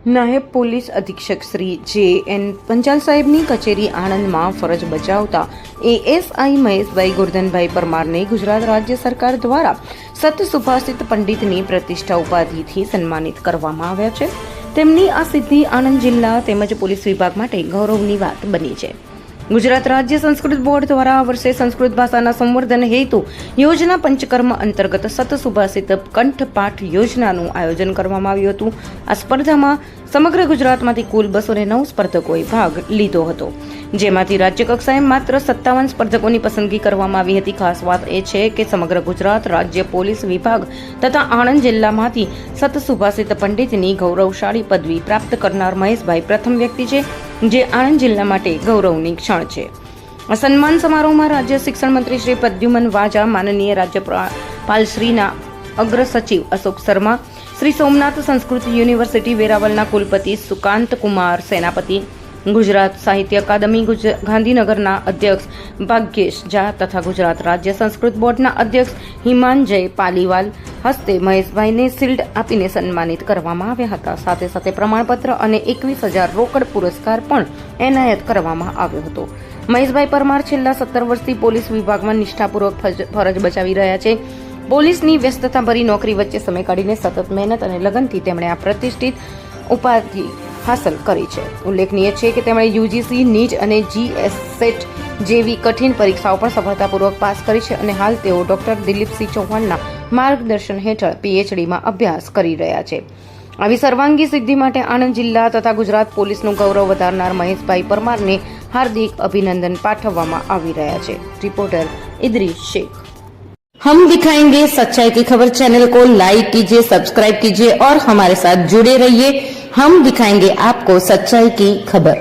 નાયબ પોલીસ અધિક્ષક શ્રી જે.એન. પંચાલ સાહેબની કચેરી આણંદમાં ફરજ બજાવતા એએસઆઈ મહેશભાઈ ગોરધનભાઈ પરમારને ગુજરાત રાજ્ય સરકાર દ્વારા સત સુભાષિત પંડિતની પ્રતિષ્ઠા ઉપાધિથી સન્માનિત કરવામાં આવ્યા છે. તેમની આ સિદ્ધિ આણંદ જિલ્લા તેમજ પોલીસ વિભાગ માટે ગૌરવની વાત બની છે. ગુજરાત રાજ્ય સંસ્કૃત બોર્ડ દ્વારા આ વર્ષે સંસ્કૃત ભાષાના સંવર્ધન હેતુ યોજના પંચકર્મ અંતર્ગત સત સુભાષિત કંઠપાઠ યોજનાનું આયોજન કરવામાં આવ્યું હતું. આ સ્પર્ધામાં સમગ્ર ગુજરાતમાંથી કુલ 209 સ્પર્ધકોએ ભાગ લીધો હતો, જેમાંથી રાજ્ય કક્ષાએ માત્ર 57 સ્પર્ધકોની પસંદગી કરવામાં આવી હતી. ખાસ વાત એ છે કે સમગ્ર ગુજરાત રાજ્ય પોલીસ વિભાગ તથા આણંદ જિલ્લામાંથી સત સુભાષિત પંડિતની ગૌરવશાળી પદવી પ્રાપ્ત કરનાર મહેશભાઈ પ્રથમ વ્યક્તિ છે, જે આણંદ જિલ્લા માટે ગૌરવની ક્ષણ છે. આ સન્માન સમારોહમાં રાજ્ય શિક્ષણ મંત્રી શ્રી પ્રદ્યુમન વાજા, માનનીય રાજ્યપાલશ્રીના અગ્ર સચિવ અશોક શર્મા, શ્રી સોમનાથ સંસ્કૃત યુનિવર્સિટી વેરાવલના કુલપતિ સુકાંત કુમાર સેનાપતિ, ગુજરાત સાહિત્ય અકાદમી ગાંધીનગરના અધ્યક્ષ ભાગ્યેશ ઝા તથા ગુજરાત રાજ્ય સંસ્કૃત બોર્ડના અધ્યક્ષ હિમાંજય પાલીવાલ હસ્તે મહેશભાઈને શિલ્ડ આપીને સન્માનિત કરવામાં આવ્યા હતા. સાથે સાથે પ્રમાણપત્ર અને 21,000 રોકડ પુરસ્કાર પણ એનાયત કરવામાં આવ્યો હતો. મહેશભાઈ પરમાર છેલ્લા 17 વર્ષથી પોલીસ વિભાગમાં નિષ્ઠાપૂર્વક ફરજ બજાવી રહ્યા છે. પોલીસની વ્યસ્તતાભરી નોકરી વચ્ચે સમય કાઢીને સતત મહેનત અને લગનથી તેમણે આ પ્રતિષ્ઠિત ઉપાધિ હાંસલ કરી છે. ઉલ્લેખનીય છે કે તેમણે યુજીસી, નીટ અને જીએસસેટ જેવી કઠિન પરીક્ષાઓ પણ સફળતાપૂર્વક પાસ કરી છે અને હાલ તેઓ ડોક્ટર દિલીપસિંહ ચૌહાણના માર્ગદર્શન હેઠળ પીએચડીમાં અભ્યાસ કરી રહ્યા છે. આવી સર્વાંગી સિદ્ધિ માટે આણંદ જિલ્લા તથા ગુજરાત પોલીસનું ગૌરવ વધારનાર મહેશભાઈ પરમારને હાર્દિક અભિનંદન પાઠવવામાં આવી રહ્યા છે. રિપોર્ટર ઇદ્રીસ શેખ. हम दिखाएंगे सच्चाई की खबर चैनल को लाइक कीजिए, सब्सक्राइब कीजिए और हमारे साथ जुड़े रहिए. हम दिखाएंगे आपको सच्चाई की खबर.